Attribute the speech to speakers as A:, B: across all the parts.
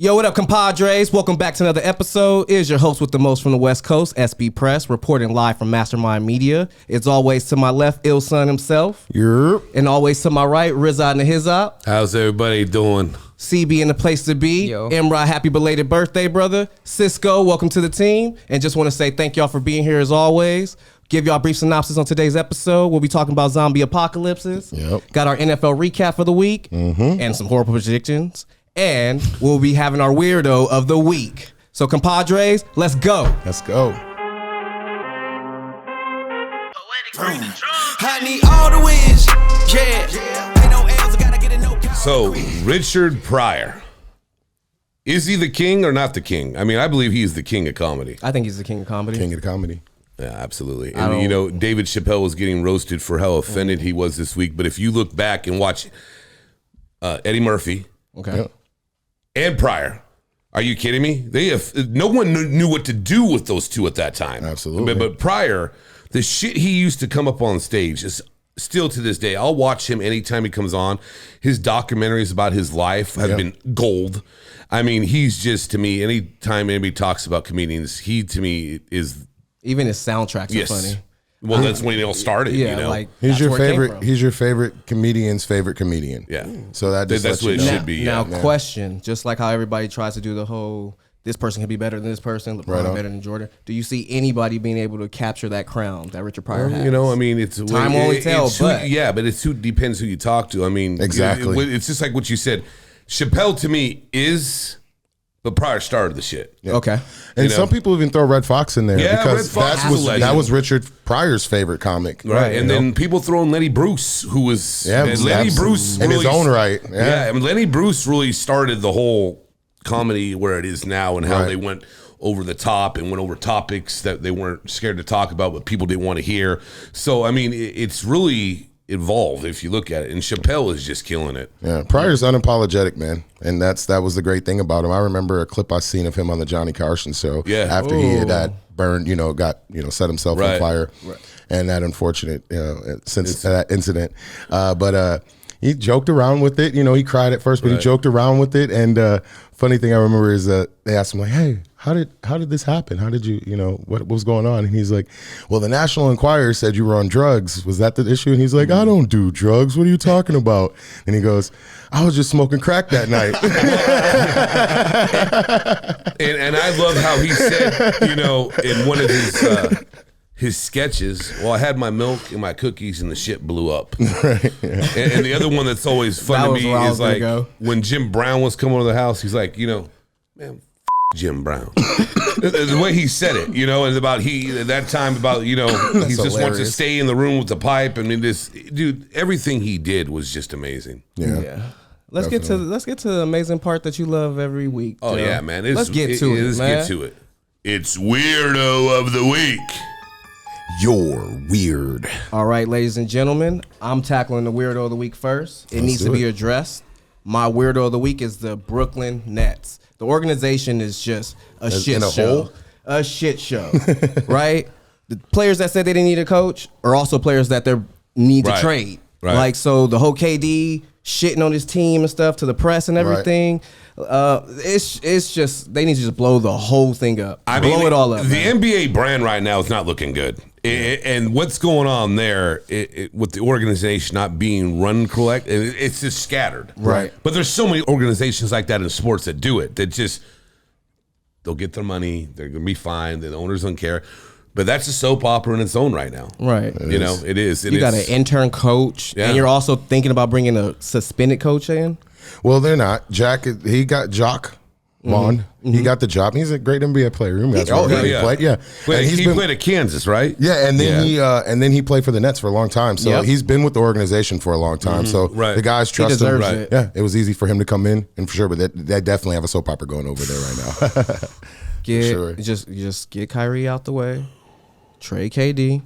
A: Yo, what up, compadres? Welcome back to another episode. It is your host with the most from the West Coast, SB Press, reporting live from Mastermind Media. It's always to my left, Ill Son himself.
B: Yep.
A: And always to my right, Rizad and Hizab.
C: How's everybody doing?
A: CB in the place to be.
D: Yo.
A: Imra, happy belated birthday, brother. Cisco, welcome to the team. And just want to say thank y'all for being here as always. Give y'all a brief synopsis on today's episode. We'll be talking about zombie apocalypses.
B: Yep.
A: Got our NFL recap for the week and some horrible predictions. And we'll be having our weirdo of the week. So, compadres, let's go.
B: Let's go.
E: I need all the wins, yeah. Ain't no L's, I gotta get it, no count.
C: So, Richard Pryor. Is he the king or not the king? I mean, I believe he's the king of comedy.
A: I think he's the king of comedy.
B: King of the comedy.
C: Yeah, absolutely. And, you know, David Chappelle was getting roasted for how offended he was this week. But if you look back and watch Eddie Murphy
A: Okay.
C: and Pryor, are you kidding me? No one knew what to do with those two at that time.
B: Absolutely.
C: But Pryor, the shit he used to come up on stage is still to this day. I'll watch him anytime he comes on. His documentaries about his life have been gold. I mean, he's just, to me, anytime anybody talks about comedians, he, to me, is...
A: Even his soundtracks are funny.
C: Well, that's when it all started,
A: Yeah,
C: you know?
A: like
B: He's
A: that's
B: your
A: where it came
B: favorite.
A: from.
B: He's your favorite comedian's favorite comedian.
C: Yeah.
B: So that's
C: what it should be.
A: Now,
C: Yeah.
A: question, just like how everybody tries to do the whole, this person can be better than this person, LeBron
B: Right on.
A: better than Jordan. Do you see anybody being able to capture that crown that Richard Pryor has?
C: You know, I mean, it's
A: Time will only tell, but-
C: but it's who depends who you talk to. I mean,
B: Exactly.
C: It's just like what you said. Chappelle to me is, but Pryor started the shit.
A: Okay.
B: And
C: You know?
B: some people even throw Red Fox in there
C: Yeah,
B: because
C: Red Fox is a legend.
B: that was Richard Pryor's favorite comic.
C: Right, and
B: you know?
C: then people throw in Lenny Bruce, who was and Lenny
B: absolutely.
C: Bruce
B: in his
C: really-
B: own right.
C: Yeah, I mean, Lenny Bruce really started the whole comedy where it is now, and how
B: Right.
C: they went over the top and went over topics that they weren't scared to talk about, but people didn't want to hear. So, I mean, it's really evolved if you look at it, and Chappelle is just killing it.
B: Yeah, Pryor's unapologetic, man, and that was the great thing about him. I remember a clip I seen of him on the Johnny Carson show.
C: Yeah.
B: after he had burned, set himself on
C: Right.
B: fire, and that unfortunate, since that incident. But he joked around with it. You know, he cried at first, but he joked around with it. And funny thing I remember is they asked him like, "Hey, how did this happen? How did you, what was going on?" And he's like, "Well, the National Enquirer said you were on drugs. Was that the issue?" And he's like, "I don't do drugs. What are you talking about?" And he goes, "I was just smoking crack that night."
C: And I love how he said, in one of his sketches, well, I had my milk and my cookies and the shit blew up. Right, yeah. and the other one that's always fun to me is like when Jim Brown was coming to the house, he's like, man, Jim Brown. The way he said it, and about that time about, he just wants to stay in the room with the pipe. I mean, everything he did was just amazing.
B: Yeah.
A: Let's get to the amazing part that you love every week.
C: Oh
A: Joe.
C: yeah, man.
A: Let's get to it.
C: Let's
A: man.
C: get to it. It's Weirdo of the Week.
B: You're weird.
A: All right, ladies and gentlemen, I'm tackling the weirdo of the week first. It needs to be addressed. My weirdo of the week is the Brooklyn Nets. The organization is just a shit show. A shit show, right? The players that said they didn't need a coach are also players that they need to trade.
C: Right.
A: Like, so the whole KD shitting on his team and stuff to the press and everything. It's just, they need to just blow the whole thing up. Blow it all up.
C: The
A: man.
C: NBA brand right now is not looking good. And what's going on there with the organization not being run correct, it's just scattered.
A: Right.
C: But there's so many organizations like that in sports that do it. That just, they'll get their money. They're going to be fine. The owners don't care. But that's a soap opera in its own right now.
A: Right.
C: It is.
A: You got an intern coach, and you're also thinking about bringing a suspended coach in?
B: Well, they're not. He got Jock Vaughn. He got the job. He's a great NBA player. He played. Yeah.
C: He played at Kansas, right?
B: Yeah, and then he played for the Nets for a long time. So he's been with the organization for a long time. So the guys trust him.
A: Right.
B: Yeah, it was easy for him to come in, and for sure. But they definitely have a soap opera going over there right now.
A: Just get Kyrie out the way, trade KD,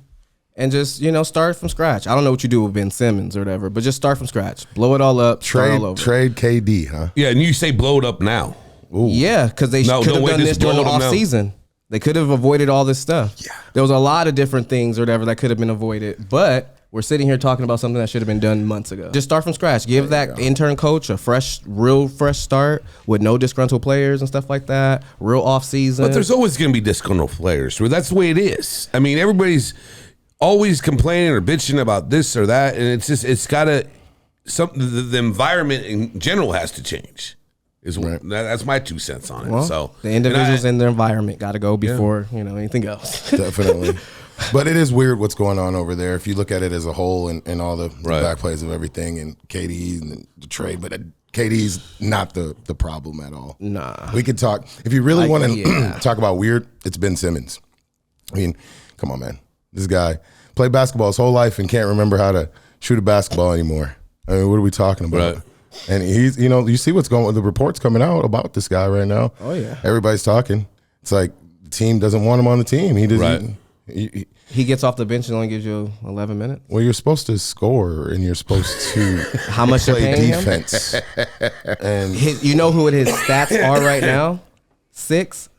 A: and just start from scratch. I don't know what you do with Ben Simmons or whatever, but just start from scratch. Blow it all up. Trade
B: KD, huh?
C: Yeah, and you say blow it up now.
A: Ooh. Yeah, because they could have done this during the off season. They could have avoided all this stuff. Yeah, there was a lot of different things or whatever that could have been avoided, but we're sitting here talking about something that should have been done months ago. Just start from scratch. Give that intern coach a real fresh start with no disgruntled players and stuff like that. Real off season.
C: But there's always going to be disgruntled players. That's the way it is. I mean, everybody's always complaining or bitching about this or that, and it's got to the environment in general has to change. That's my 2 cents on it.
A: Well,
C: so
A: the individuals in the environment got to go before anything else.
B: Definitely. But it is weird what's going on over there. If you look at it as a whole and all the back plays of everything and KD and the trade, but KD's not the problem at all.
A: Nah.
B: We could talk. If you really want to talk about weird, it's Ben Simmons. I mean, come on, man. This guy played basketball his whole life and can't remember how to shoot a basketball anymore. I mean, what are we talking about?
C: Right.
B: And he's, you see what's going on, the reports coming out about this guy right now.
A: Oh, yeah.
B: Everybody's talking. It's like the team doesn't want him on the team. He doesn't.
A: Right. He gets off the bench and only gives you 11 minutes.
B: Well, you're supposed to score and you're supposed to
A: how much
B: play
A: paying
B: defense. And
A: you know who his stats are right now? 6,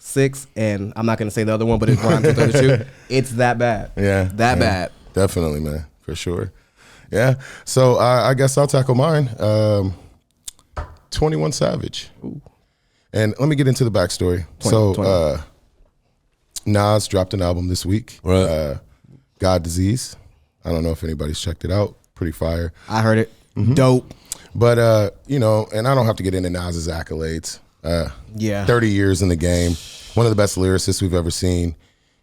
A: and I'm not going to say the other one, but it's rhymes with the other two. It's that bad.
B: Yeah.
A: Bad.
B: Definitely, man. For sure. Yeah. So I guess I'll tackle mine. 21 Savage.
A: Ooh.
B: And let me get into the backstory. 20. Nas dropped an album this week.
C: Right.
B: God Disease. I don't know if anybody's checked it out. Pretty fire.
A: I heard it. Mm-hmm. Dope.
B: But, and I don't have to get into Nas's accolades. 30 years in the game. One of the best lyricists we've ever seen.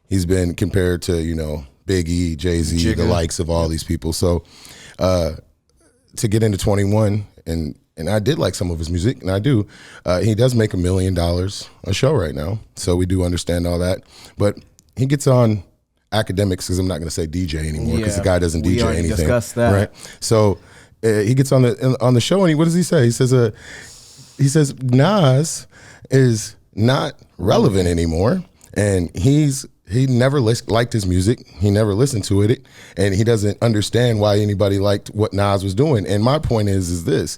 B: He's been compared to, Big E, Jay-Z, the likes of all these people. So to get into 21, and I did like some of his music, and I do. He does make $1 million a show right now, so we do understand all that. But he gets on academics, because I'm not going to say DJ anymore, because the guy doesn't DJ anything.
A: Discussed that.
B: Right? So he gets on the show, and what does he say? He says Nas is not relevant anymore, and he never liked his music. He never listened to it, and he doesn't understand why anybody liked what Nas was doing. And my point is this.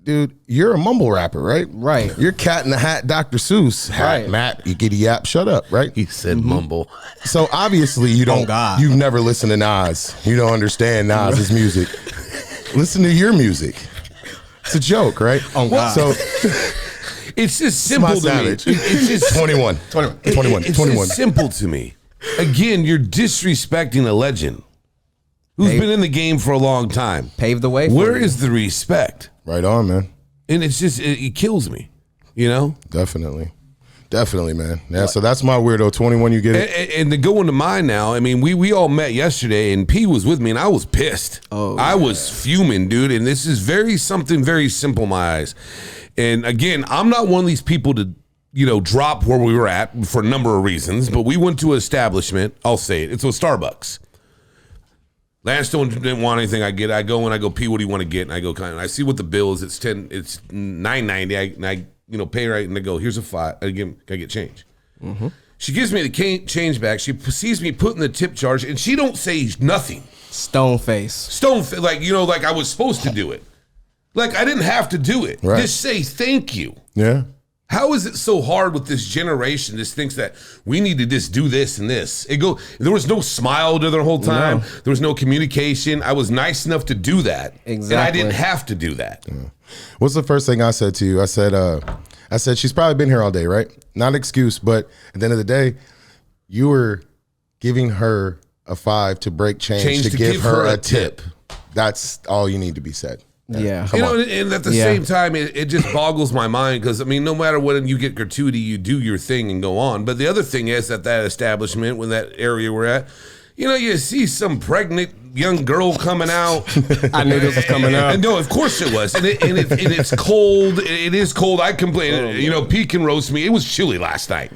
B: Dude, you're a mumble rapper, right?
A: Right.
B: You're Cat in the Hat, Dr. Seuss. Hat,
A: Right.
B: Matt, you giddy yap, shut up, right?
C: He said mumble.
B: So obviously you don't.
A: God.
B: You've never listened to Nas. You don't understand Nas's music. Listen to your music. It's a joke, right?
A: Oh God.
B: So
C: it's just simple to
B: savage.
C: me. It's just
B: 21.
C: It's just simple to me. Again, you're disrespecting a legend who's been in the game for a long time.
A: Pave the way.
C: Where is the respect?
B: Right on, man.
C: And it's just it kills me,
B: Definitely, man. Yeah. So that's my weirdo. 21. You get it.
C: And to go into mine now, I mean, we all met yesterday, and P was with me, and I was pissed. I was fuming, dude. And this is something very simple in my eyes. And again, I'm not one of these people to drop where we were at for a number of reasons. But we went to an establishment. I'll say it. It's a Starbucks. Lance didn't want anything. I go and I go, P, what do you want to get? And I go, I see what the bill is. It's $9.90. I pay right, and I go, here's a $5. Again, I get change. Mm-hmm. She gives me the change back. She sees me putting the tip charge, and she don't say nothing.
A: Stone face, like
C: I was supposed to do it. Like I didn't have to do it.
B: Right.
C: Just say thank you.
B: Yeah.
C: How is it so hard with this generation? This thinks that we need to just do this and this. There was no smile to the whole time. No. There was no communication. I was nice enough to do that.
A: Exactly.
C: And I didn't have to do that.
B: Yeah. What's the first thing I said to you? I said she's probably been here all day, right? Not an excuse, but at the end of the day, you were giving her a $5 to break change to give her a tip. That's all you need to be said.
A: Yeah.
C: And at the same time, it just boggles my mind because, I mean, no matter when you get gratuity, you do your thing and go on. But the other thing is that establishment, when that area we're at, you see some pregnant young girl coming out.
A: I knew this was coming out.
C: No, of course it was. And it's cold. It is cold. I complain. Pete can roast me. It was chilly last night.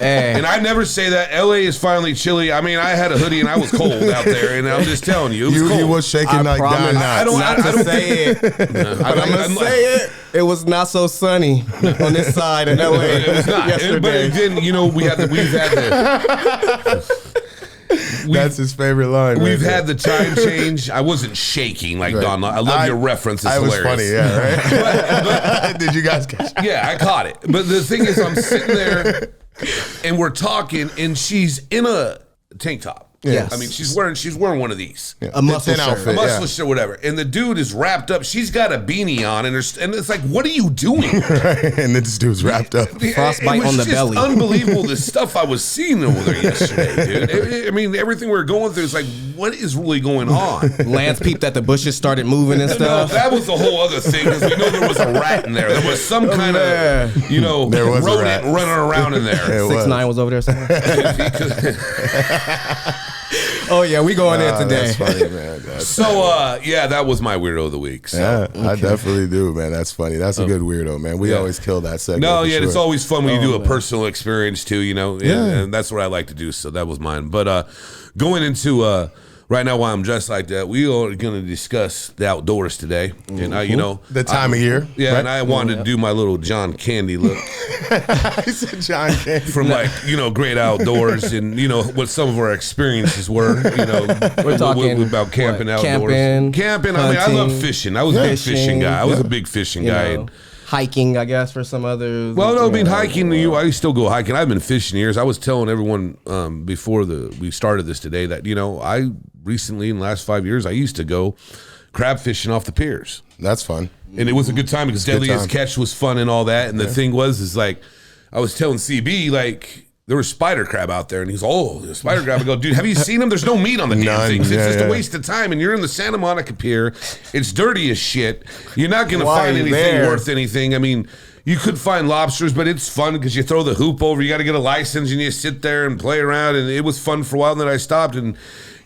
C: And I never say that. LA is finally chilly. I mean, I had a hoodie and I was cold out there. And I'm just telling you, it was cold.
B: You was shaking like Don Knotts.
A: I don't say it. But I'm going to say it. It was not so sunny on this side in LA.
C: It was not.
A: Yesterday.
C: But then, we've had the...
B: That's his favorite line.
C: We've had the time change. I wasn't shaking like Don. I love your reference. It's hilarious.
B: Was funny, yeah, right? Did you guys catch it?
C: Yeah, I caught it. But the thing is, I'm sitting there and we're talking, and she's in a tank top.
A: Yes.
C: I mean, she's wearing one of these.
A: A muscle
B: Thin
A: shirt.
B: outfit.
C: A muscle
B: Yeah.
C: shirt, whatever. And the dude is wrapped up. She's got a beanie on, and it's like, what are you doing?
B: And this dude's wrapped up.
A: Frostbite
C: It was
A: on the
C: just
A: belly.
C: Unbelievable the stuff I was seeing over there yesterday, dude. I mean, everything we were going through is like, what is really going on?
A: Lance peeped that the bushes started moving and
C: No,
A: stuff.
C: that was the whole other thing because we know there was a rat in there. There was some kind
A: man.
C: of, you know,
B: There was a
C: rodent
B: rat.
C: running around in there.
B: It
A: 6ix9ine was over there somewhere. Oh yeah, we going in today.
B: That's funny, man.
C: So, yeah, that was my weirdo of the week. So.
B: Yeah, I definitely do, man. That's funny. That's a good weirdo, man. We
C: Yeah.
B: always kill that segment.
C: No,
B: for
C: yeah,
B: sure.
C: it's always fun when you do a personal experience too, you know.
B: Yeah.
C: And that's what I like to do. So that was mine. But going into right now, why I'm dressed like that, we are going to discuss the outdoors today. And I, you know,
B: the time of year.
C: yeah,
B: right?
C: and I wanted to do my little John Candy look
B: I said John Candy.
C: from like, you know, great outdoors and, you know, what some of our experiences were, you know,
A: We're talking
C: about camping
A: what,
C: outdoors.
A: camping,
C: I mean, I love
A: hunting,
C: fishing. I was a big fishing guy. I was a big fishing
A: you
C: guy.
A: know,
C: And,
A: hiking, I guess, for some others.
C: well, no, I mean
A: you know.
C: hiking. I still go hiking. I've been fishing years. I was telling everyone before we started this today that I recently in the last 5 years I used to go crab fishing off the piers,
B: That's fun.
C: and it was a good time because
B: a good
C: Deadliest
B: time.
C: Catch was fun and all that. And the thing is like I was telling CB like. There was spider crab out there, and he's the spider crab. I go, dude, have you seen them? There's no meat on the damn
B: None.
C: things. It's
B: Yeah,
C: just
B: yeah.
C: a waste of time. And you're in the Santa Monica Pier. It's dirty as shit. You're not going to
A: Why
C: find
A: are you
C: anything
A: there?
C: worth anything. I mean, you could find lobsters, but it's fun because you throw the hoop over. You got to get a license, and you sit there and play around. And it was fun for a while. And then I stopped, and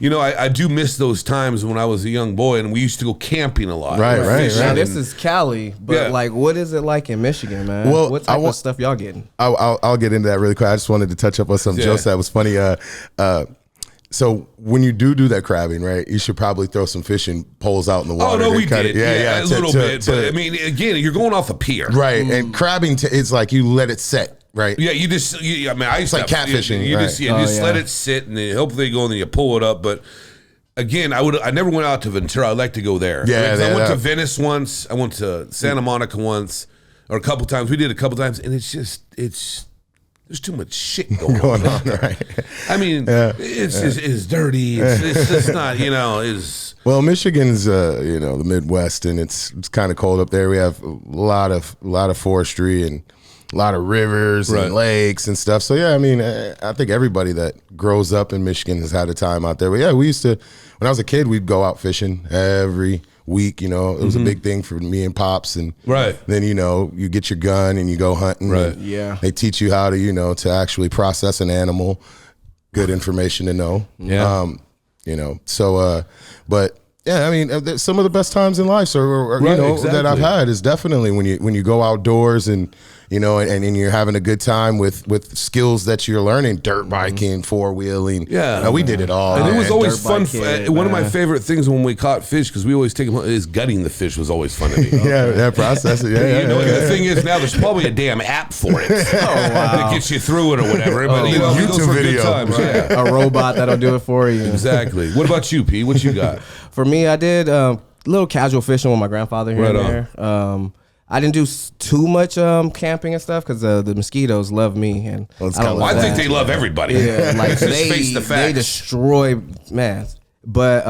C: I do miss those times when I was a young boy, and we used to go camping a lot.
B: Right, right,
C: Fishing
A: Now
B: right.
A: this
C: and-
A: is Cali, but
C: Yeah.
A: like, what is it like in Michigan, man?
B: Well,
A: what
B: I
A: type
B: wa-
A: of stuff y'all getting?
B: I'll get into that really quick. I just wanted to touch up on something
C: Yeah.
B: Joe said. It was funny. So when you do that crabbing, right, you should probably throw some fishing poles out in the
C: Oh
B: water.
C: no,
B: to
C: we
B: cut
C: did.
B: it.
C: Yeah, a little bit. But I mean, again, you're going off a pier.
B: right. And crabbing, it's like you let it set, right?
C: Yeah, I mean, I used
B: like
C: to
B: catfishing,
C: You
B: right.
C: just
A: Oh,
C: just let
A: yeah.
C: it sit, and then hopefully you go and then you pull it up. But again, I never went out to Ventura. I'd like to go there.
B: Yeah,
C: Because I went
B: yeah.
C: to Venice once. I went to Santa Monica once, or a couple times. We did a couple times, and there's too much shit going on.
B: Right.
C: I mean, it's dirty. It's just not, it's.
B: Well, Michigan's the Midwest, and it's kind of cold up there. We have a lot of forestry and a lot of rivers
C: Right.
B: and lakes and stuff. So yeah, I mean, I think everybody that grows up in Michigan has had a time out there. But yeah, we used to, when I was a kid, we'd go out fishing every week. It was a big thing for me and pops. And
C: Right.
B: then you get your gun and you go hunting.
C: Right.
B: and
A: Yeah.
B: they teach you how to to actually process an animal. Good information to know.
C: Yeah.
B: But yeah, I mean, some of the best times in life, or
C: Right,
B: that I've
C: exactly.
B: had is definitely when you go outdoors and and you're having a good time with skills that you're learning, dirt biking, four wheeling.
C: Yeah.
B: we did it all.
C: And it was
B: man.
C: always
A: Dirt
C: fun.
A: bike kid,
C: One of my
A: man.
C: favorite things when we caught fish, because we always take them home, is gutting the fish was always fun to me.
B: yeah, process it. Yeah,
C: You know,
B: yeah.
C: the thing is now there's probably a damn app for it that gets you through it or whatever. But
B: YouTube
C: those were good
B: video.
C: times. Yeah,
A: A robot that'll do it for you.
C: exactly. What about you, P? What you got?
A: For me, I did little casual fishing with my grandfather here
C: Right
A: and there. I didn't do too much camping and stuff because the mosquitoes love me, and
B: Well, it's
A: I don't
B: kinda
C: Well, I
A: like
C: think
A: that.
C: they love everybody.
A: Yeah, like
C: Let's just face the
A: they
C: facts.
A: destroy man. But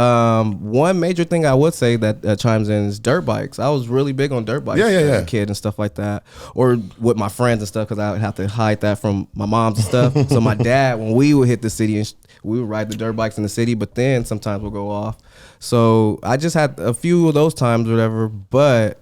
A: one major thing I would say that chimes in is dirt bikes. I was really big on dirt bikes
B: Yeah, yeah,
A: as
B: yeah.
A: a kid and stuff like that, or with my friends and stuff because I would have to hide that from my moms and stuff. So my dad, when we would hit the city, we would ride the dirt bikes in the city, but then sometimes we'll go off. So I just had a few of those times, or whatever. But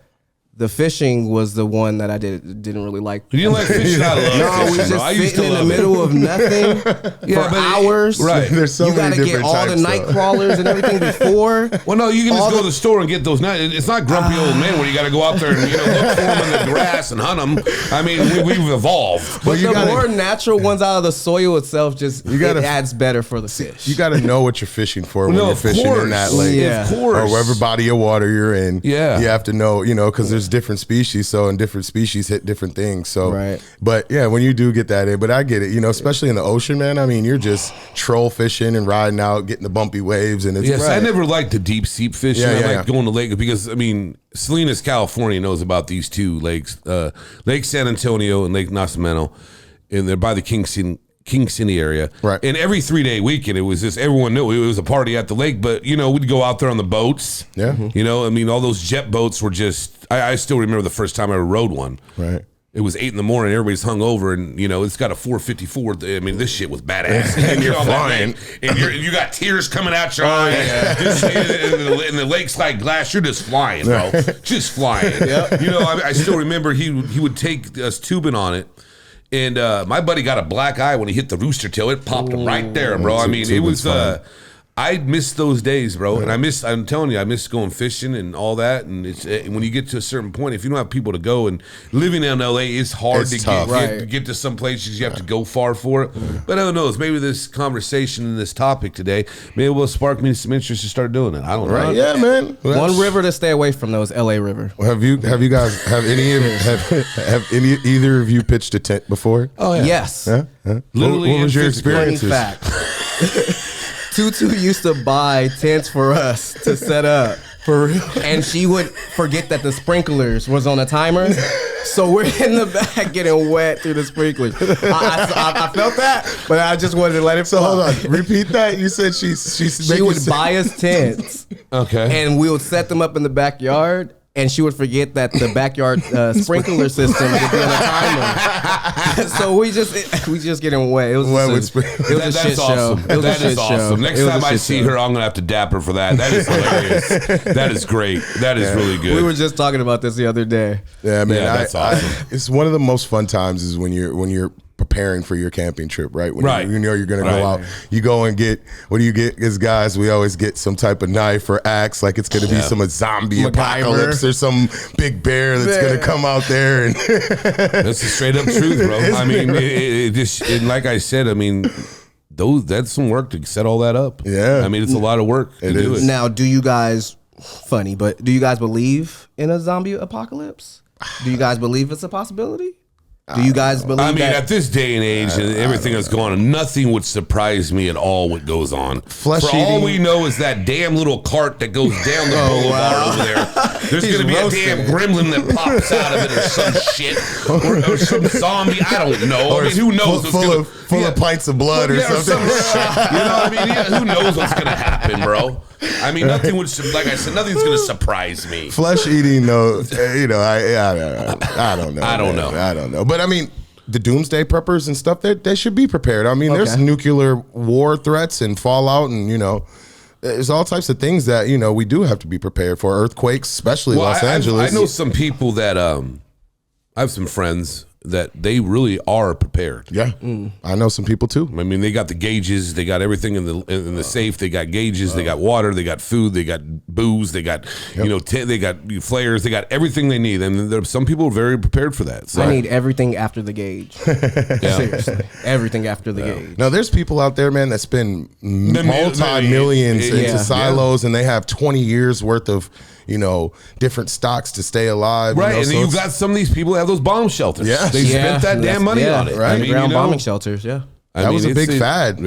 A: the fishing was the one that I didn't really like.
C: You didn't like fishing? I love
A: No, we
C: fishing, bro.
A: just
C: I used to
A: sitting in the
C: love it.
A: middle of nothing for
C: but
A: hours.
C: right.
B: There's so
A: you
B: many
A: gotta get
B: different
A: all the
B: types,
A: night
B: though.
A: crawlers and everything before.
C: Well, no, you can just
A: All
C: go
A: the-
C: to the store and get those. It's not grumpy old men where you got to go out there and look for them in the grass and hunt them. I mean, we've evolved.
A: But
B: you
A: the
B: gotta-
A: more natural ones out of the soil itself,
B: You gotta-
A: it adds better for the fish.
B: You got to know what you're fishing for when
C: No,
B: you're
C: of
B: fishing
C: course.
B: in that lake,
A: Yeah.
C: Of course.
B: or whatever body of water you're in.
C: Yeah.
B: you have to know, because there's different species, and different species hit different things. So,
A: Right.
B: But yeah, when you do get that in, but I get it, especially in the ocean, man. I mean, you're just troll fishing and riding out, getting the bumpy waves, and it's
C: Yes, I never liked the deep sea fishing.
B: Yeah,
C: I
B: yeah,
C: like
B: yeah.
C: going to lake because Salinas, California knows about these two lakes, Lake San Antonio and Lake Nacimiento, and they're by the King City area.
B: Right.
C: And every 3-day weekend, it was just, everyone knew it was a party at the lake. But, we'd go out there on the boats.
B: Yeah.
C: All those jet boats were just, I still remember the first time I ever rode one.
B: Right.
C: It was 8 a.m. Everybody's hung over, and it's got a 454. I mean, this shit was badass. And you're flying, and you got tears coming out your eyes. And the lake's like glass. You're just flying, bro. Just flying. Yep. I still remember he would take us tubing on it, and my buddy got a black eye when he hit the rooster tail. It popped him right there, bro. I mean, it was. I miss those days, bro, and I'm telling you, I miss going fishing and all that. And it's when you get to a certain point, if you don't have people to go, and living in LA is hard to get to some places. You have to go far for it. But who knows? Maybe this conversation and this topic today maybe will spark me some interest to start doing it. I don't know.
B: Right? Yeah, man.
A: One river to stay away from though is LA River.
B: Have you guys have either of you pitched a tent before?
A: Oh yeah. Yes.
B: Yeah?
C: Literally,
B: what was your experiences?
A: Fact. Tutu used to buy tents for us to set up. For real? And she would forget that the sprinklers was on a timer. So we're in the back getting wet through the sprinklers. I felt that, but I just wanted to let it
B: So hold on. Repeat that. You said she
A: would buy us tents.
C: Okay.
A: And we would set them up in the backyard. And she would forget that the backyard sprinkler system would be on a timer. So we just getting wet. It was a shit show.
C: That is awesome. Next time I see her, I'm gonna have to dap her for that. That is hilarious. That is great. That is really good.
A: We were just talking about this the other day.
B: Yeah, man.
C: That's awesome.
B: It's one of the most fun times is when you're preparing for your camping trip, right? When you know you're going to go out, you go and get, what do you get as guys? We always get some type of knife or axe, like it's going to be some zombie apocalypse or some big bear that's going to come out there. And
C: that's the straight up truth, bro. I mean, it just, like I said, I mean, that's some work to set all that up.
B: Yeah.
C: I mean, it's a lot of work to do it.
A: Now, do you guys believe in a zombie apocalypse? Do you guys believe it's a possibility? Do you guys believe
C: I mean,
A: that?
C: at this day and age, and everything that's going on, nothing would surprise me at all what goes on. For all we know is that damn little cart that goes down the boulevard over there. There's going to be a damn gremlin that pops out of it or some shit. Or some zombie. I don't know.
B: Or
C: I mean, who knows?
B: Full of pints of blood or something.
C: Or some shit. You know what I mean? Yeah, who knows what's going to happen, bro? I mean, nothing would, like I said, nothing's going to surprise me.
B: Flesh eating, though, I don't know.
C: I don't know.
B: But I mean, the doomsday preppers and stuff, they should be prepared. I mean, there's nuclear war threats and fallout, and there's all types of things that we do have to be prepared for. Earthquakes, especially Los Angeles.
C: I know some people that I have some friends that they really are prepared.
B: Yeah, I know some people too.
C: I mean, they got the gauges, they got everything in the safe. They got gauges, they got water, they got food, they got booze, they got they got flares, they got everything they need. And some people are very prepared for that. So
A: I need everything after the gauge. Seriously, everything after the gauge.
B: Now, there's people out there, man, that spend multi-millions into silos, and they have 20 years worth of different stocks to stay alive.
C: Right, and then you've got some of these people that have those bomb shelters.
B: Yeah.
C: They spent that damn money on it.
B: Right.
A: Underground bombing shelters, yeah.
B: That was a big fad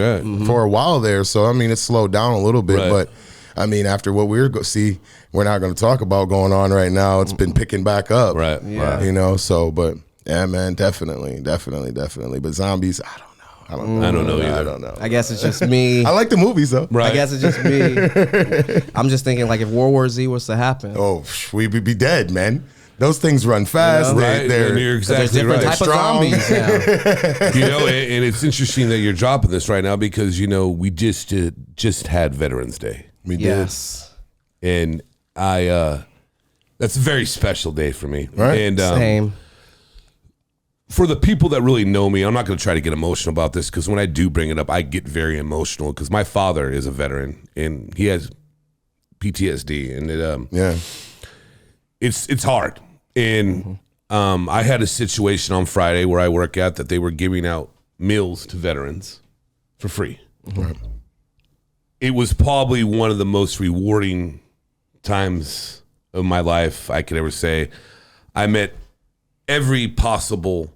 B: for a while there. So, I mean, it slowed down a little bit. Right. But, I mean, after what we're not going to talk about going on right now, it's been picking back up.
C: Right.
A: Yeah.
B: But, yeah, man, definitely. But zombies, I don't know.
C: I don't know either.
B: I don't know.
A: I guess it's just me.
B: I like the movies, though.
A: Right. I guess it's just me. I'm just thinking, like, if World War Z was to happen.
B: Oh, we'd be dead, man. Those things run fast.
C: You're exactly
A: there's different type of zombies now.
C: And it's interesting that you're dropping this right now because, we just had Veterans Day.
B: We did.
A: Yes.
C: And that's a very special day for me.
B: Right.
C: And,
A: Same.
C: For the people that really know me, I'm not going to try to get emotional about this because when I do bring it up, I get very emotional because my father is a veteran and he has PTSD and it's hard. And I had a situation on Friday where I work at that they were giving out meals to veterans for free.
B: Right.
C: It was probably one of the most rewarding times of my life I could ever say. I met every possible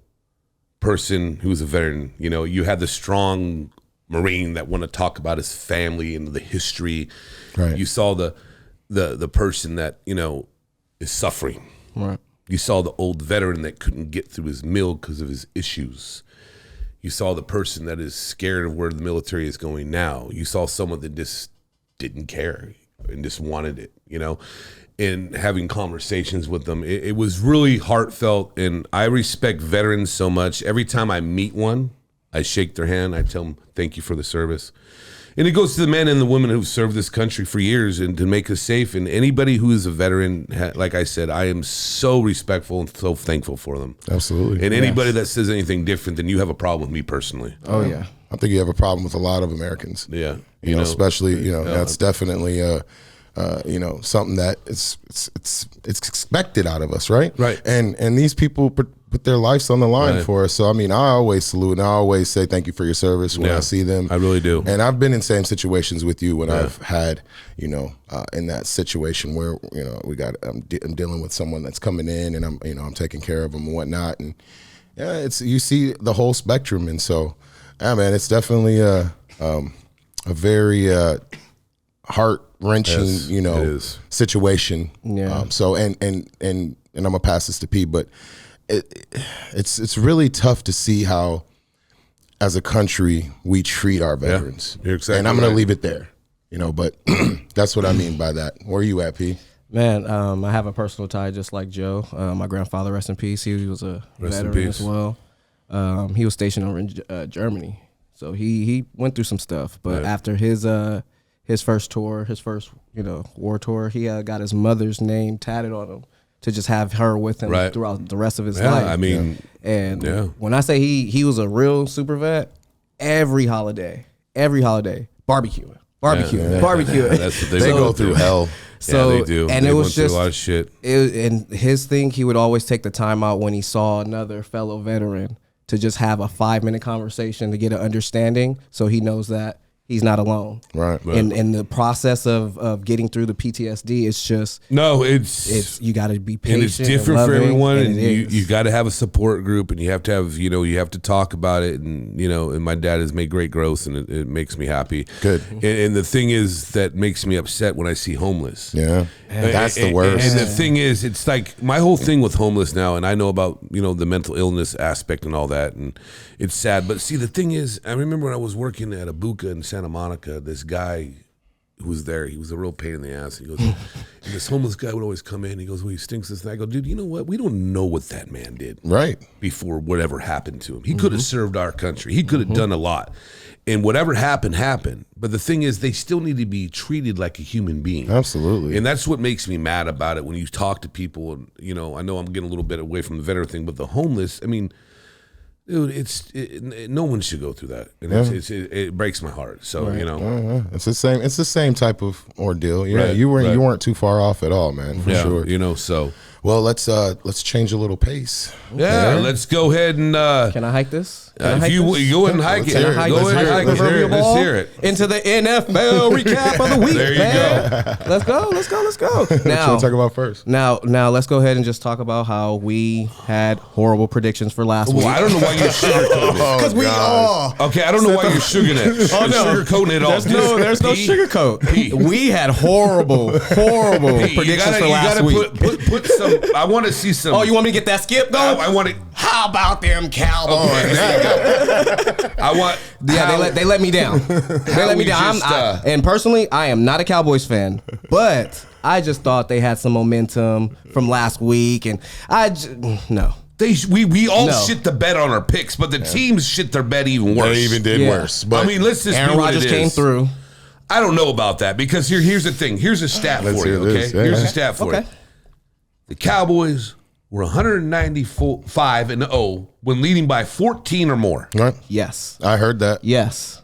C: person who was a veteran. You had the strong Marine that want to talk about his family and the history.
B: Right.
C: You saw the person that is suffering.
A: Right.
C: You saw the old veteran that couldn't get through his meal because of his issues. You saw the person that is scared of where the military is going now. You saw someone that just didn't care and just wanted it, you know, and having conversations with them. It was really heartfelt, and I respect veterans so much. Every time I meet one, I shake their hand. I tell them, thank you for the service. And it goes to the men and the women who've served this country for years and to make us safe. And anybody who is a veteran, like I said, I am so respectful and so thankful for them.
B: Absolutely.
C: And anybody that says anything different, then you have a problem with me personally.
A: Oh yeah.
B: I think you have a problem with a lot of Americans.
C: Yeah.
B: You know, especially, you know, that's definitely, you know, something that it's expected out of us, right?
C: Right.
B: And these people put their lives on the line for us. So, I mean, I always salute and I always say thank you for your service when I see them.
C: I really do.
B: And I've been in same situations with you when I've had, you know, in that situation where, you know, I'm dealing with someone that's coming in and I'm taking care of them and whatnot. And yeah, you see the whole spectrum. And so, yeah, man, it's definitely a very heart-wrenching, you know, situation.
A: Yeah.
B: So and I'm gonna pass this to P, but it's really tough to see how, as a country, we treat our veterans.
C: You're exactly
B: and I'm gonna
C: right.
B: leave it there, you know. But that's what I mean by that. Where are you at, P?
A: Man, I have a personal tie just like Joe. My grandfather, rest in peace. He was a veteran as well. He was stationed over in Germany, so he went through some stuff. But after his first tour, his first war tour, he got his mother's name tatted on him to just have her with him throughout the rest of his life.
C: I mean,
A: when I say he was a real super vet, every holiday, barbecuing.
C: That's what
B: They go through hell.
A: So,
C: yeah, they do.
A: And
C: they
A: it was
C: went through
A: just
C: a lot of shit.
A: And his thing, he would always take the time out when he saw another fellow veteran to just have a 5-minute conversation to get an understanding, so he knows that he's not alone.
B: Right.
A: In the process of getting through the PTSD, it's just it's you got to be patient.
C: And it's different for everyone, and you got to have a support group, and you have to have you have to talk about it, and and my dad has made great growth, and it makes me happy.
B: Good.
C: And the thing is that makes me upset when I see homeless.
B: Yeah, that's the worst.
C: And the thing is, it's like my whole thing with homeless now, and I know about the mental illness aspect and all that, and it's sad. But see, the thing is, I remember when I was working at a Buca in Santa Monica, this guy who was there, he was a real pain in the ass. He goes, and this homeless guy would always come in. He goes, well, he stinks this thing. I go, dude, you know what? We don't know what that man did before whatever happened to him. He could have served our country. He could have done a lot. And whatever happened, happened. But the thing is, they still need to be treated like a human being.
B: Absolutely.
C: And that's what makes me mad about it when you talk to people. And, I know I'm getting a little bit away from the veteran thing, but the homeless, I mean, dude, no one should go through that, and it breaks my heart. So
B: it's the same type of ordeal. Yeah,
C: Right,
B: you weren't too far off at all, man. For sure.
C: So
B: well, let's change a little pace.
C: Yeah, let's go ahead and.
A: Can I hike this?
C: If you go ahead and hike it,
A: Can I hike
C: go
A: this
C: ahead and hike
A: proverbial
C: it. Let's
A: ball
C: hear it.
A: into the NFL recap of the week.
C: There you
A: go. Let's go.
B: What you want to talk about first?
A: Now let's go ahead and just talk about how we had horrible predictions for last week.
C: Well, I don't know why you're sugarcoating it.
A: Because we all.
C: Okay, I don't know why you're sugarcoating it. Sugarcoating it all.
A: There's no sugarcoat. We had horrible predictions for last week.
C: Put some. I want to see some.
A: Oh, you want me to get that skip going?
C: I want it.
A: How about them Cowboys?
C: I want.
A: Yeah, they let me down. They let me down. And personally, I am not a Cowboys fan, but I just thought they had some momentum from last week, and no.
C: We all shit the bed on our picks, but the teams shit their bed even worse.
B: They even did worse. But
C: I mean, let's just
A: Aaron
C: be what
A: Rodgers
C: it
A: came
C: is.
A: through.
C: I don't know about that because here's the thing. Here's a stat for you. Okay, here's a stat for you. The Cowboys were 195-0 when leading by 14 or more.
B: Right.
A: Yes.
B: I heard that.
A: Yes.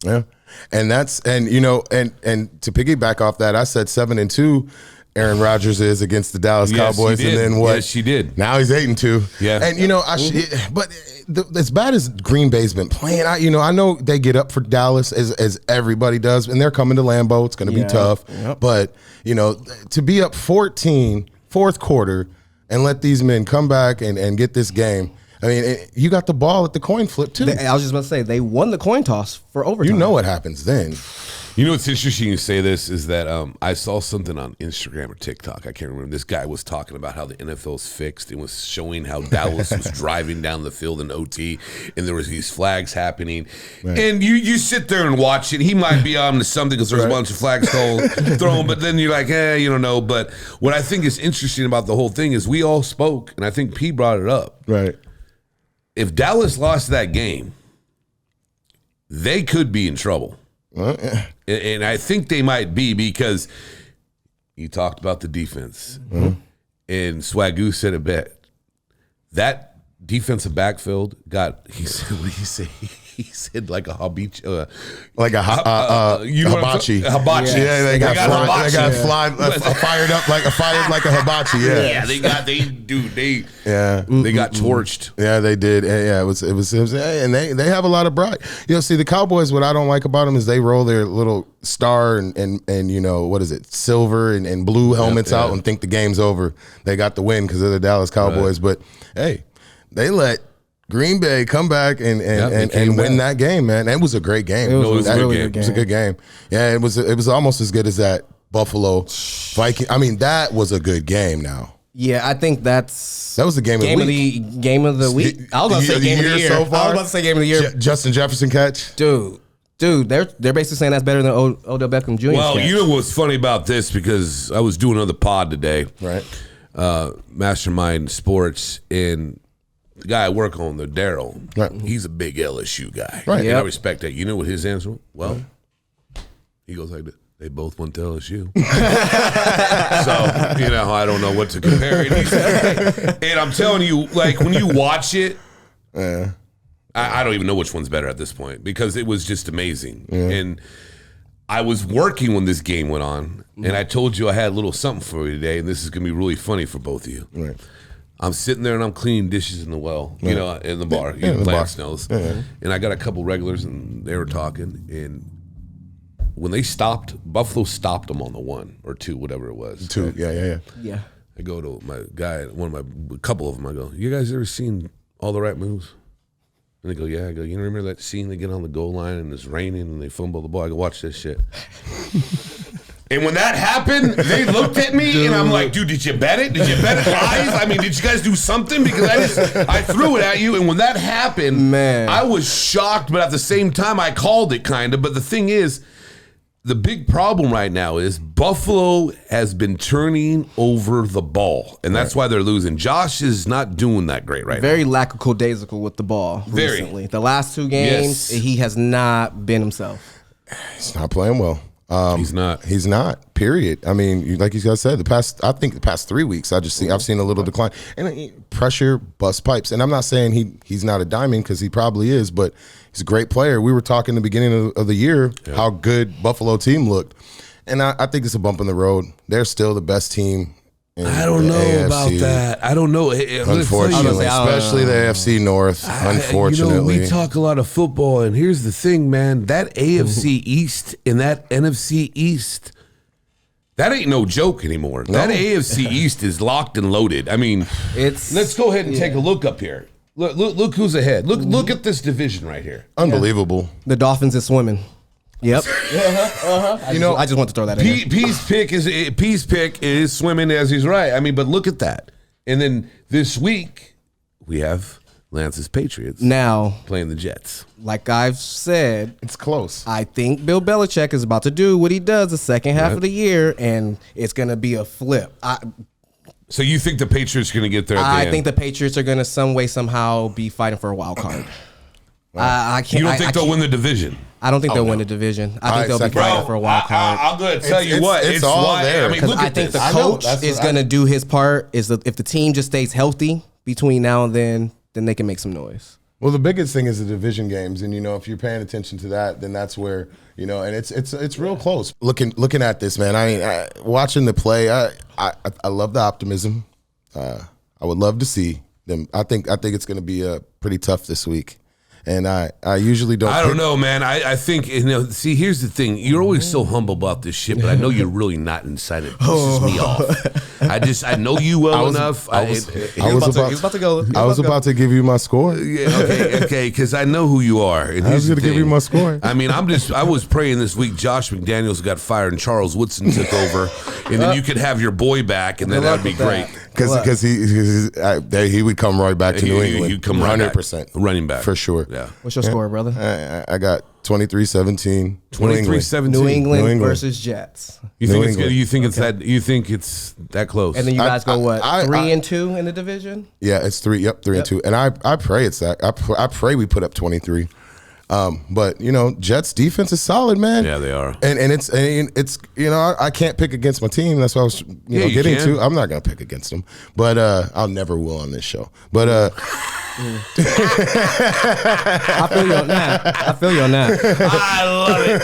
B: Yeah. And that's and to piggyback off that, I said 7-2 Aaron Rodgers is against the Dallas Cowboys, and then what?
C: Yes, she did.
B: Now he's 8-2.
C: Yeah.
B: And but as bad as Green Bay's been playing, I know they get up for Dallas as everybody does, and they're coming to Lambeau. It's going to be tough. Yep. But to be up 14 fourth quarter and let these men come back and get this game. I mean, you got the ball at the coin flip too.
A: I was just about to say they won the coin toss for overtime.
B: You know what happens then.
C: You know what's interesting you say this is that I saw something on Instagram or TikTok. I can't remember. This guy was talking about how the NFL's fixed and was showing how Dallas was driving down the field in OT and there was these flags happening. Right. And you sit there and watch it. He might be on to something because there's a bunch of flags thrown, but then you're like, you don't know. But what I think is interesting about the whole thing is we all spoke, and I think P brought it up.
B: Right.
C: If Dallas lost that game, they could be in trouble. And I think they might be because you talked about the defense. And Swagoo said it best. That defensive backfield got, he said, what did he say? He said like a hibachi.
B: Like a hibachi.
C: Hibachi.
B: Yeah, they got fired up like a hibachi. Yeah.
C: They got torched.
B: Yeah, they did. Yeah, it was and they have a lot of pride. You know, see the Cowboys, what I don't like about them is they roll their little star and you know, what is it, silver and blue helmets out and think the game's over. They got the win because they're the Dallas Cowboys. Right. But hey, they let Green Bay come back and win that game, man. It was a great game.
A: It was a really good game.
B: It was a good game. Yeah, it was almost as good as that Buffalo Viking. I mean, that was a good game. Now,
A: yeah, I think that
B: was the game of the week.
A: Game of the week. I was about to say game of the year so far. I was about to say game of the year.
B: Justin Jefferson catch,
A: dude. They're basically saying that's better than Odell Beckham Jr.
C: Well,
A: catch.
C: you know what's funny about this, because I was doing another pod today,
B: right?
C: Mastermind Sports, and the guy I work on, the Daryl,
B: right.
C: He's a big LSU guy.
B: Right.
C: And I respect that. You know what his answer was? Well, he goes like this. They both went to LSU. So, you know, I don't know what to compare it. And I'm telling you, like, when you watch it, I don't even know which one's better at this point because it was just amazing. Yeah. And I was working when this game went on, and I told you I had a little something for you today, and this is going to be really funny for both of you.
B: Right.
C: I'm sitting there and I'm cleaning dishes in the well, you know, in the bar. Lance knows. And I got a couple regulars and they were talking. And when they stopped, Buffalo stopped them on the 1 or 2, whatever it was.
B: 2, right? Yeah.
C: I go to my guy, a couple of them, I go, you guys ever seen All the Right Moves? And they go, yeah. I go, you remember that scene they get on the goal line and it's raining and they fumble the ball? I go, watch this shit. And when that happened, they looked at me and I'm like, dude, did you bet it? Did you bet it live? I mean, did you guys do something? Because I threw it at you. And when that happened,
A: man,
C: I was shocked, but at the same time, I called it kind of. But the thing is, the big problem right now is Buffalo has been turning over the ball, and that's why they're losing. Josh is not doing that great right now.
A: Very lackadaisical with the ball recently. The last 2 games, he has not been himself.
B: He's not playing well.
C: He's not.
B: He's not. Period. I mean, like you guys said, the past 3 weeks, I've seen a little decline and pressure, bust pipes. And I'm not saying he's not a diamond because he probably is, but he's a great player. We were talking at the beginning of the year how good Buffalo team looked, and I think it's a bump in the road. They're still the best team.
C: I don't know AFC. About that. I don't know.
B: Unfortunately, especially the AFC North. Unfortunately,
C: we talk a lot of football, and here's the thing, man. That AFC East and that NFC East, that ain't no joke anymore. No. That AFC East is locked and loaded. I mean, let's go ahead and take a look up here. Look who's ahead. Look at this division right here.
B: Unbelievable.
A: The Dolphins is swimming. Yep. I just want to throw that in.
C: Peace pick is swimming as he's right. I mean, but look at that. And then this week we have Lance's Patriots
A: now
C: playing the Jets.
A: Like I've said,
B: it's close.
A: I think Bill Belichick is about to do what he does the second half of the year, and it's going to be a flip.
C: So you think the Patriots are going to get there? I
A: think the Patriots are going to some way somehow be fighting for a wild card. I can't.
C: You don't think they'll win the division?
A: I don't think they'll win the division. I think they'll be fighting for a wild card.
C: I'll go ahead and tell you what.
B: It's all there.
C: I mean, look
A: I
C: at
A: think
C: this.
A: the coach is going to do his part. If the team just stays healthy between now and then they can make some noise.
B: Well, the biggest thing is the division games, and if you're paying attention to that, then that's where and it's real close. Looking at this, man. I watching the play. I love the optimism. I would love to see them. I think it's going to be pretty tough this week. And I usually don't.
C: I don't know, man. I think, see, here's the thing. You're always so humble about this shit, but I know you're really not inside. It pisses me off. I know you well enough.
B: I was about to give you my score.
C: Okay, because I know who you are. And
B: I was going to give you my score.
C: I mean, I was praying this week Josh McDaniels got fired and Charles Woodson took over, and then you could have your boy back, and then that would be great.
B: Because he would come right back to New England.
C: He'd come right
B: 100%.
C: Running back.
B: For sure.
C: Yeah.
A: What's your score, brother?
B: I got 23-17.
C: 23-17.
A: New England versus Jets.
C: You think it's that close?
A: And then you guys go 3-2 in the division?
B: Yeah, it's 3. Yep, 3-2. And I pray it's that. I pray we put up 23. But Jets defense is solid, man.
C: Yeah, they are.
B: And it's I can't pick against my team. That's what I was getting to. I'm not gonna pick against them, but I'll never will on this show. But
A: I feel you on that.
C: I love it.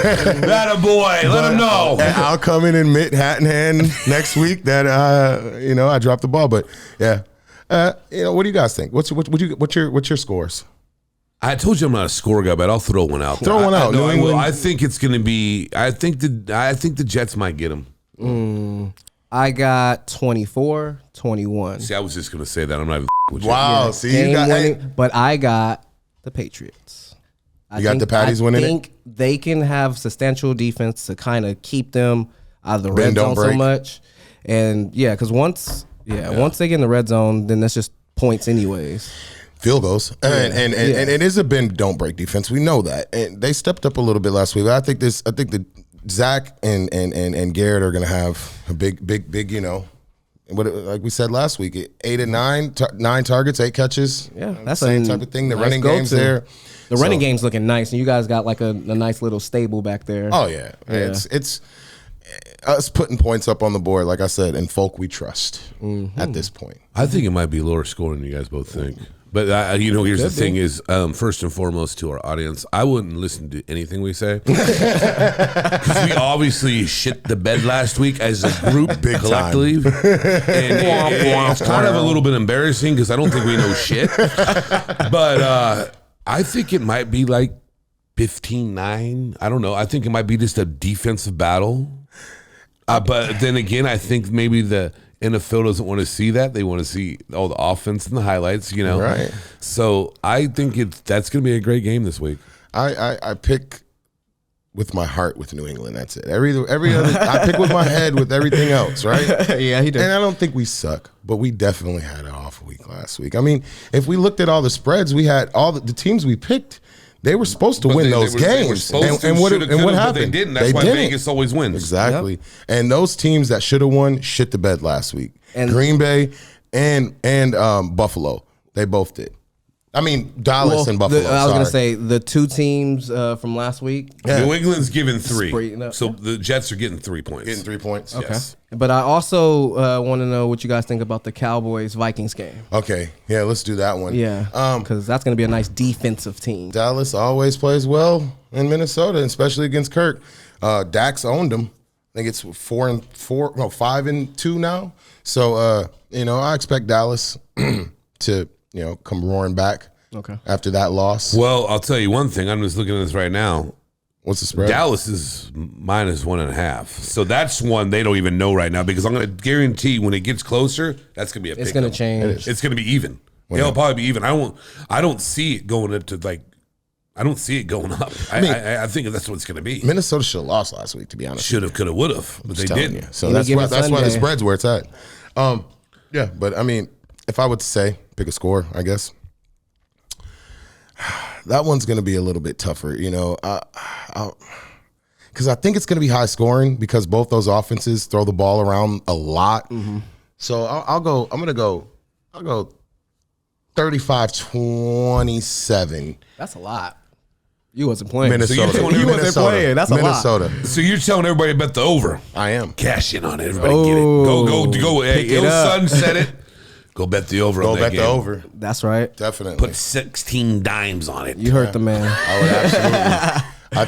C: That a boy. Let him know.
B: I'll come in and admit hat in hand next week that I dropped the ball. But yeah, what do you guys think? What's your scores?
C: I told you I'm not a score guy, but I'll throw one out.
B: Throw one out.
C: I think it's going to be. I think the Jets might get them.
A: I got 24-21.
C: See, I was just going to say that. I'm not even with you.
B: Wow.
A: Yeah.
B: See, you got
A: winning, but I got the Patriots.
B: You got the Patties winning it?
A: I think they can have substantial defense to kind of keep them out of the red zone so much. And because once they get in the red zone, then that's just points anyways.
B: Field goals, and it is a bend don't break defense. We know that, and they stepped up a little bit last week. I think that Zach and Garrett are going to have a big. Like we said last week, 8 and 9 targets, 8 catches.
A: Yeah, that's
B: the same type of thing. The
A: nice
B: running game's there.
A: The running game's looking nice, and you guys got like a nice little stable back there.
B: Oh yeah. It's us putting points up on the board, like I said, and folk we trust at this point.
C: I think it might be lower scoring than you guys both think. But here's the thing: is first and foremost to our audience, I wouldn't listen to anything we say because we obviously shit the bed last week as a group,
B: big
C: collectively, and it's kind of a little bit embarrassing because I don't think we know shit. But I think it might be like 15-9. I don't know. I think it might be just a defensive battle. But then again, I think maybe the NFL doesn't want to see that. They want to see all the offense and the highlights,
B: Right.
C: So I think that's going to be a great game this week.
B: I pick with my heart with New England. That's it. Every other I pick with my head with everything else, right?
A: Yeah, he did.
B: And I don't think we suck, but we definitely had an off week last week. I mean, if we looked at all the spreads, we had all the teams we picked. They were supposed to win those games, and what happened?
C: They didn't. That's why Vegas always wins.
B: Exactly. Yep. And those teams that should have won shit the bed last week. And Green Bay and Buffalo, they both did. I mean, Dallas and Buffalo.
A: I was going to say the two teams from last week.
C: Yeah. New England's given 3, so the Jets are getting 3 points.
B: Getting 3 points.
A: Okay.
C: Yes.
A: But I also want to know what you guys think about the Cowboys-Vikings game.
B: Okay, yeah, let's do that one.
A: Yeah, because that's going to be a nice defensive team.
B: Dallas always plays well in Minnesota, especially against Kirk. Dax owned them. I think it's 5-2 now. So I expect Dallas to come roaring back.
A: Okay.
B: After that loss.
C: Well, I'll tell you one thing. I'm just looking at this right now.
B: What's the spread?
C: Dallas is -1.5. So that's one they don't even know right now because I'm going to guarantee when it gets closer, that's going to be a pick.
A: It's going to change.
C: It's going to be even. It'll probably be even. I don't see it going up to I don't see it going up. I think that's what it's going to be.
B: Minnesota should have lost last week, to be honest.
C: Should have, could have, would have, but they didn't.
B: So that's why the spread's where it's at. Yeah, but I mean, if I would say pick a score, I guess that one's going to be a little bit tougher, because I think it's going to be high scoring because both those offenses throw the ball around a lot. Mm-hmm. So I'll go 35-27.
A: That's a lot. You wasn't playing.
B: Wasn't
A: playing. That's
B: Minnesota.
A: A lot.
C: So you're telling everybody to bet the over.
B: I am.
C: Cash in on it. Everybody get it. Go. Hey, your son said it. Go bet the over on that game.
B: Go bet the over.
A: That's right.
B: Definitely.
C: Put 16 dimes on it.
A: You hurt the man.
B: I would absolutely. I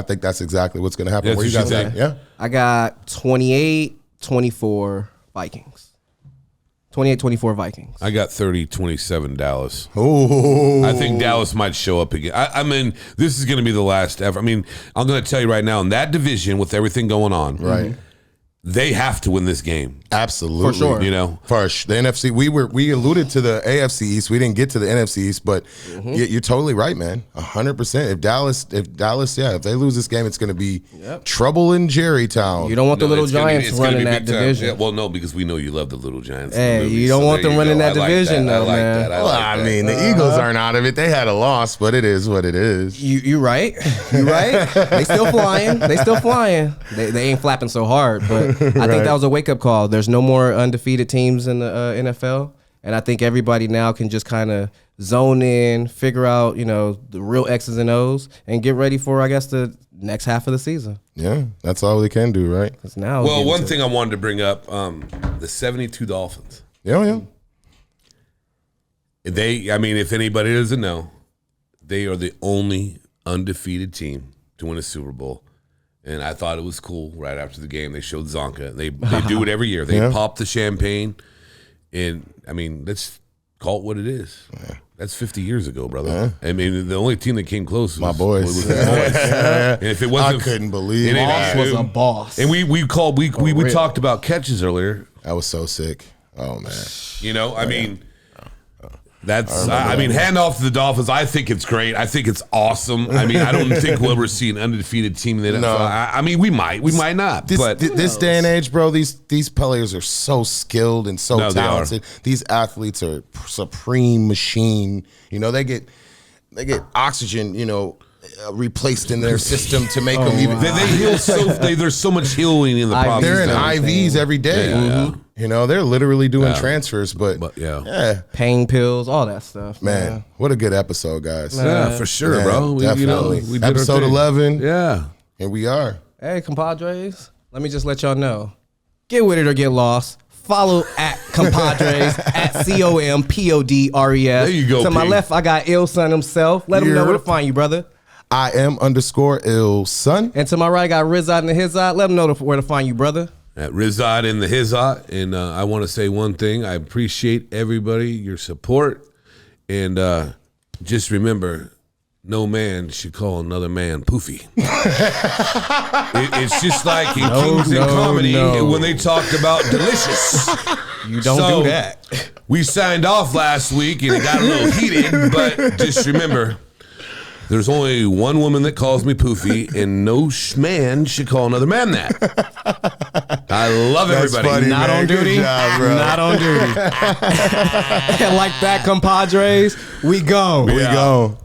B: think that's exactly what's going to happen.
C: That's
B: what you guys think? Yeah.
A: I got 28-24 Vikings. 28-24 Vikings.
C: I got 30-27 Dallas.
B: Oh,
C: I think Dallas might show up again. I mean, this is going to be the last ever. I mean, I'm going to tell you right now, in that division with everything going on,
B: right.
C: They have to win this game.
B: Absolutely.
A: For sure.
C: You know,
B: The NFC, we alluded to the AFC East. We didn't get to the NFC East, but you're totally right, man. 100%. If Dallas, if they lose this game, it's going to be trouble in Jerrytown.
A: You don't want the Little
C: it's gonna
A: Giants
C: it's gonna
A: running
C: be
A: that
C: big time.
A: division.
C: Yeah, well, no, because we know you love the Little Giants.
A: Hey,
C: movie,
A: you don't want
C: there
A: them
C: you
A: running
C: go.
A: that division,
C: I
A: though,
C: like
A: man.
C: that. I
B: Well,
C: like
B: I
C: that.
B: mean, the Eagles aren't out of it. They had a loss, but it is what it is.
A: You right. You right. They still flying. They ain't flapping so hard, but I think that was a wake up call. There's no more undefeated teams in the NFL, and I think everybody now can just kind of zone in, figure out the real X's and O's, and get ready for I guess the next half of the season.
B: Yeah, that's all they can do, right?
A: 'Cause now,
C: Well, one thing I wanted to bring up, the 72 Dolphins.
B: Yeah.
C: I mean, if anybody doesn't know, they are the only undefeated team to win a Super Bowl. And I thought it was cool. Right after the game, they showed Zonka. They do it every year. They pop the champagne. And, I mean, let's call it what it is. Yeah. That's 50 years ago, brother. I mean, the only team that came close was
B: My boys.
C: Was the boys. And if it wasn't,
B: I couldn't believe
C: it.
A: Boss was a boss.
C: And we talked about catches earlier.
B: I was so sick. Oh, man.
C: I mean, I mean, hand off to the Dolphins. I think it's great. I think it's awesome. I mean, I don't think we'll ever see an undefeated team in the NFL.
B: No.
C: I mean, we might not.
B: This day and age, bro, these players are so skilled and so talented. These athletes are supreme machine. They get oxygen, replaced in their system to make them even.
C: They heal there's so much healing in the process.
B: They're in IVs every day. They're literally doing transfers, but
A: pain pills, all that stuff.
B: Man, what a good episode, guys.
C: Yeah, for sure, bro.
B: Definitely.
C: We did
B: episode 11.
C: Yeah.
B: Here we are.
A: Hey, compadres, let me just let y'all know. Get with it or get lost. Follow at Compodres, at COMPODRES.
C: There you go,
A: To my
C: P.
A: left, I got Ill Son himself. Let him know where to find you, brother.
B: I am _ill son.
A: And to my right, I got Rizot and the Hizot. Let them know where to find you, brother.
C: At Rizot in the Hizot. And I want to say one thing. I appreciate everybody, your support. And just remember, no man should call another man poofy. It's just like in Kings in Comedy when they talked about delicious.
A: You don't do that.
C: We signed off last week and it got a little heated, but just remember, there's only one woman that calls me poofy, and no man should call another man that. I love everybody.
B: Funny,
A: Not
B: man.
A: on duty.
B: Good job, bro.
A: Not on duty. And like that, compadres, we go.
B: We go.